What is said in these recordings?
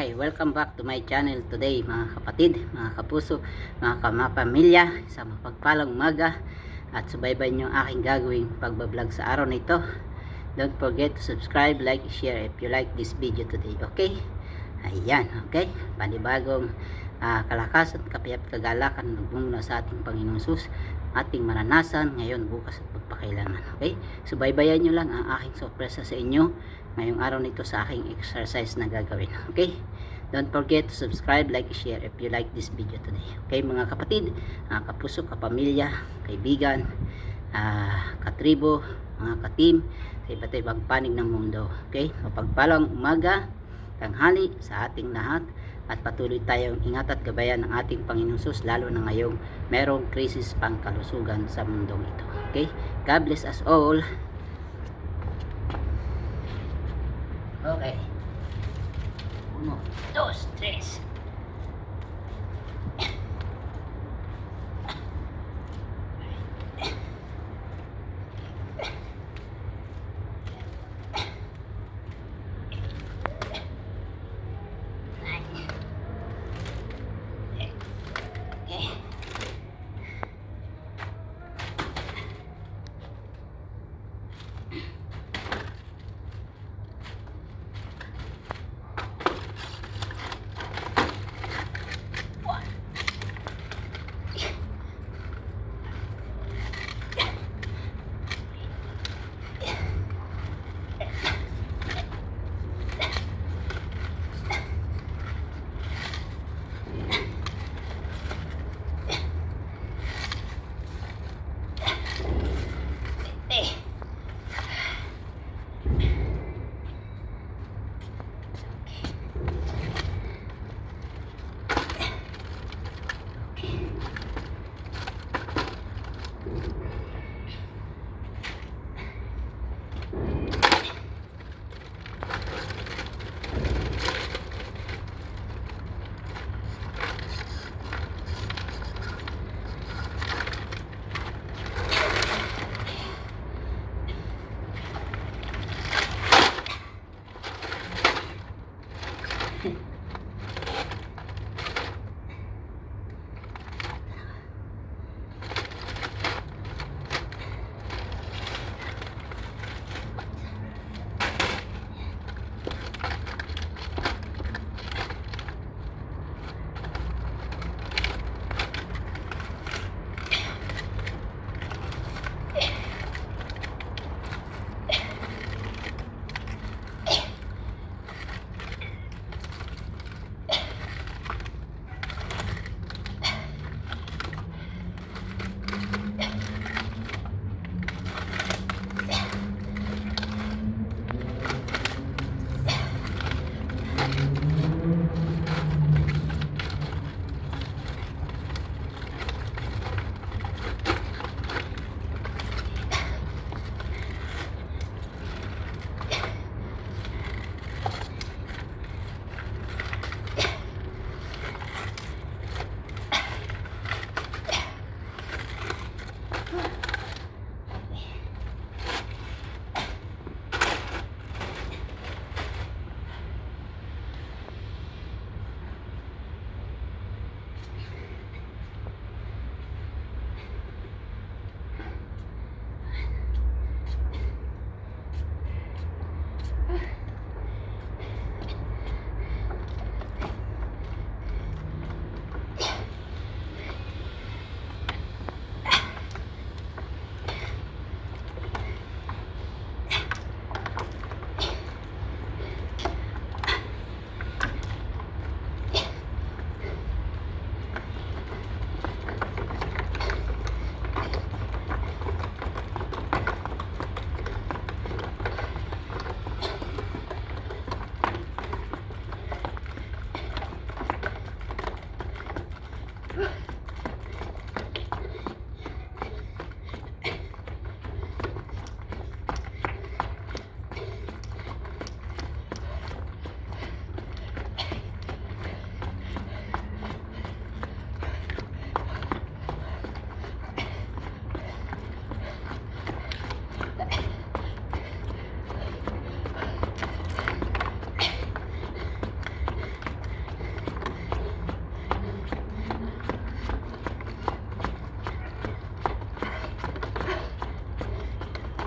Okay, welcome back to my channel today mga kapatid, mga kapuso, mga kamapamilya. Sa mapagpalang umaga at subaybay nyo aking gagawing pagbablog sa araw na ito. Don't forget to subscribe, like, share if you like this video today. Okay? Ayan, okay? Panibagong kalakasan, kapayap, kagalakan muna sa ating Panginoong Sus, ating maranasan ngayon, bukas at pagpakailangan. Okay? Subaybayan nyo lang ang aking sorpresa sa inyo ngayong araw nito sa aking exercise na gagawin. Okay? Don't forget to subscribe, like, share if you like this video today. Okay mga kapatid, kapuso, kapamilya, kaibigan, katribo, mga katim, sa iba't ibang panig ng mundo. Okay? Mapagpalang umaga, tanghali sa ating lahat, at patuloy tayong ingat at gabayan ng ating Panginoong Sus, lalo na ngayong merong krisis pangkalusugan sa mundong ito. Okay? God bless us all. Okay. 1, 2, 3.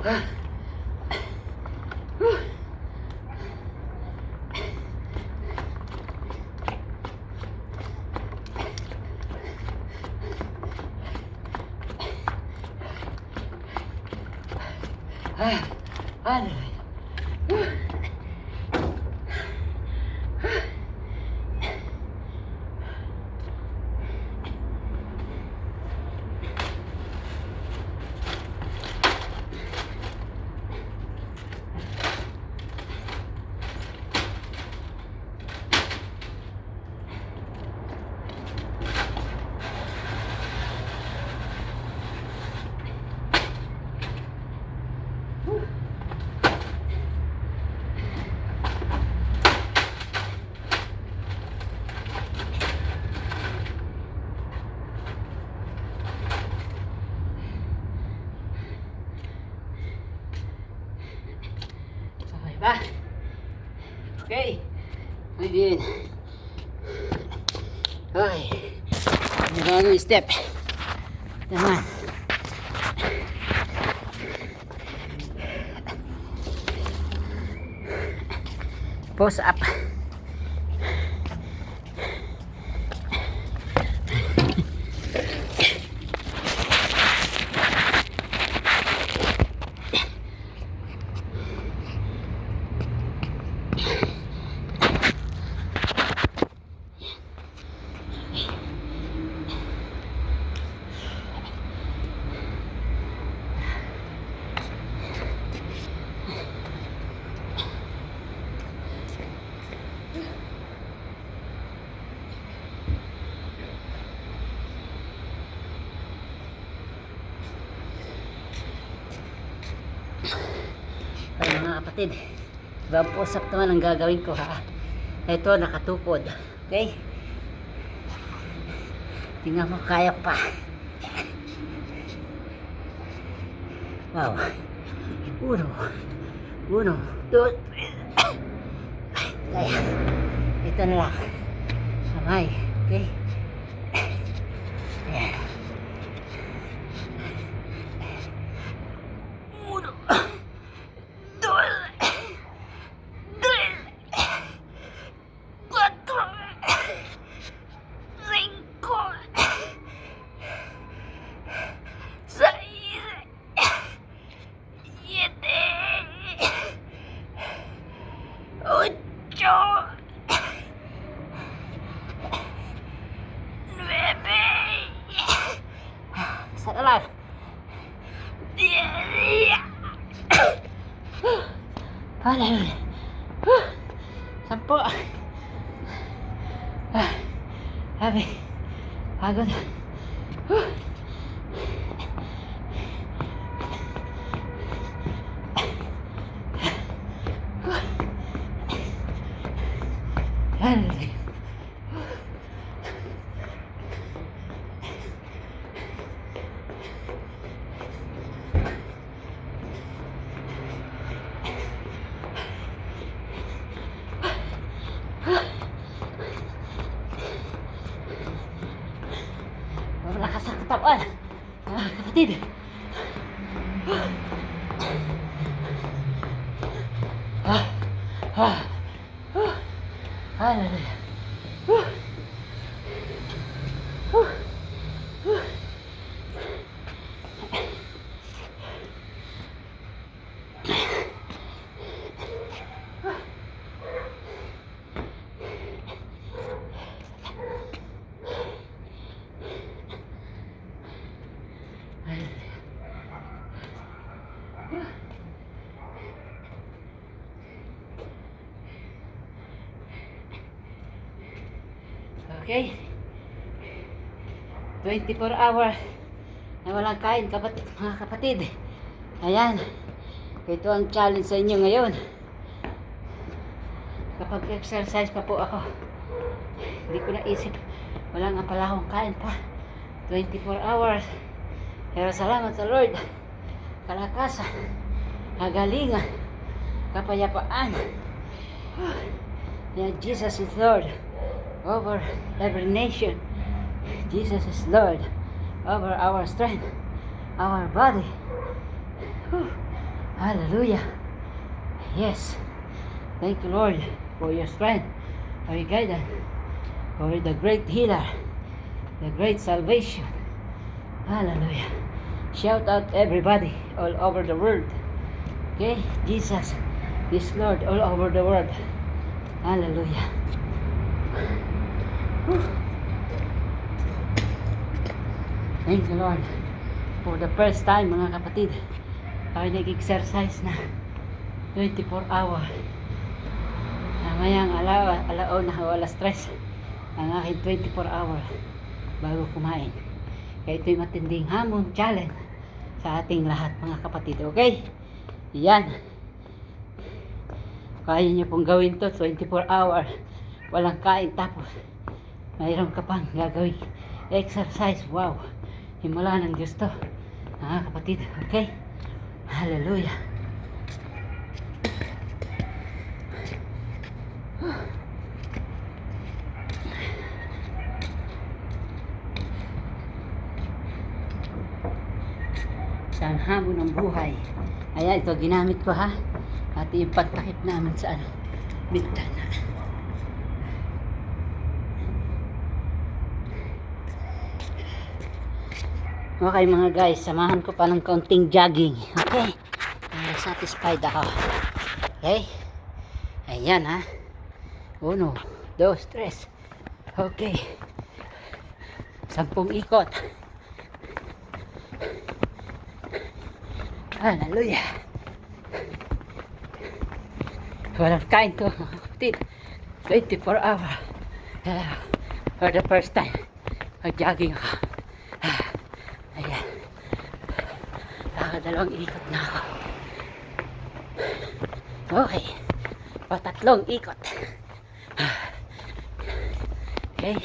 Ba? Okay. Muy bien. Okay. Bagong step. Naman. Push up. Ay mga kapatid, ibang push-up naman ang gagawin ko ha. Ito nakatukod. Okay? Tingnan mo, kaya pa. Wow. Uno, dos, kaya. Ito na lang. Kamay. Okay? Ayan. Uno, dos, tres, cuatro, cinco, seis, siete, ocho, nueve, isa na lang, 10, hallelujah, 10, happy, pagod, hallelujah. Malakas ang katawan, mga kapatid. Hallelujah. Okay. 24 hours na walang kain, mga kapatid. Ayan. Ito ang challenge sa inyo ngayon. Kapag exercise pa po ako, hindi ko naisip, wala nga pala akong kain pa. 24 hours. Pero salamat sa Lord. Kalakasan, kagalingan, kapayapaan. Yeah, Jesus is Lord over every nation. Jesus is Lord over our strength, our body. Hallelujah. Yes. Thank you, Lord, for your strength, for your guidance, for the great healer, the great salvation. Hallelujah. Shout out everybody all over the world. Okay? Jesus is Lord all over the world. Hallelujah. Whew. Thank you, Lord. For the first time, mga kapatid, ako nag-exercise na 24 hour. Mayang alaon na wala stress ang aking 24 hour bago kumain. Kaya ito'y matinding hamon, challenge sa ating lahat, mga kapatid. Okay? Yan. Kaya nyo pong gawin to 24 hour. Walang kain, tapos mayroon ka pang gagawin exercise. Wow. Himala ng Diyos to, mga kapatid. Okay? Hallelujah. Sa hamon ng buhay. Ayan, ito ginamit ko, ha. At yung pagtakip namin sa bintana. Okay mga guys, samahan ko pa ng kaunting jogging. Okay? Satisfied ako. Okay? Ayan, ha. 1, 2, 3. Okay. 10 ikot. Hallelujah. Walang kain to, mga kapatid. 24 hour. For the first time, mag-jogging ako. Ayan. Nakadalawang ikot na ako. Okay. Patatlong ikot. Okay.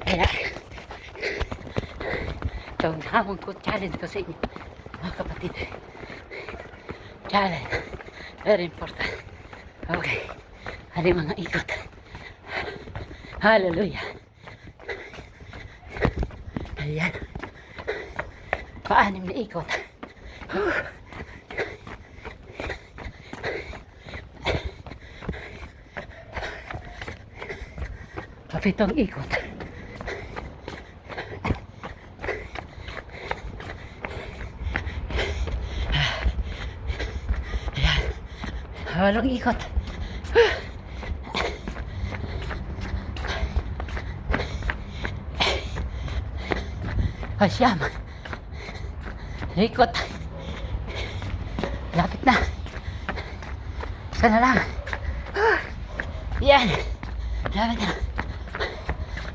Kaya, itong hamon ko, challenge ko sa inyo, mga kapatid. Challenge. Very important. Okay. Ano yung mga ikot? Hallelujah. Ayan. Paanim na ikot. Kapitong ikot. Ayan. 8 ikot. Asyam. Ikot. Lapit na. Sana lang. Yan. Lapit na.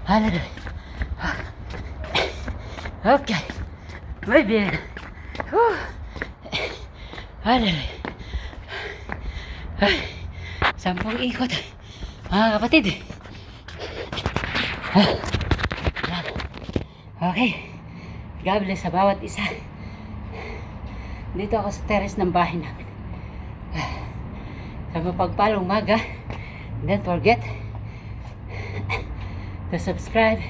Hallelujah. Okay. Muy bien. Hallelujah. 10 ikot. Mga kapatid. Yan. Okay. God bless sa bawat isa. Dito ako sa terrace ng bahay namin. Sa mapagpalang umaga. Don't forget to subscribe,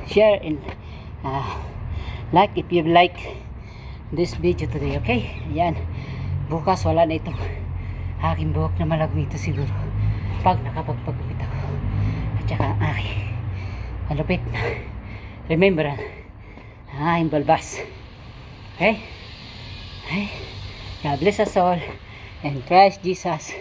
share, and like if you like this video today. Okay? Ayan. Bukas wala na itong aking buhok na malagmito siguro pag nakapagpagupit ako. At saka ang aking malupit na remember ang aking balbas. Okay? Okay? God bless us all and Christ Jesus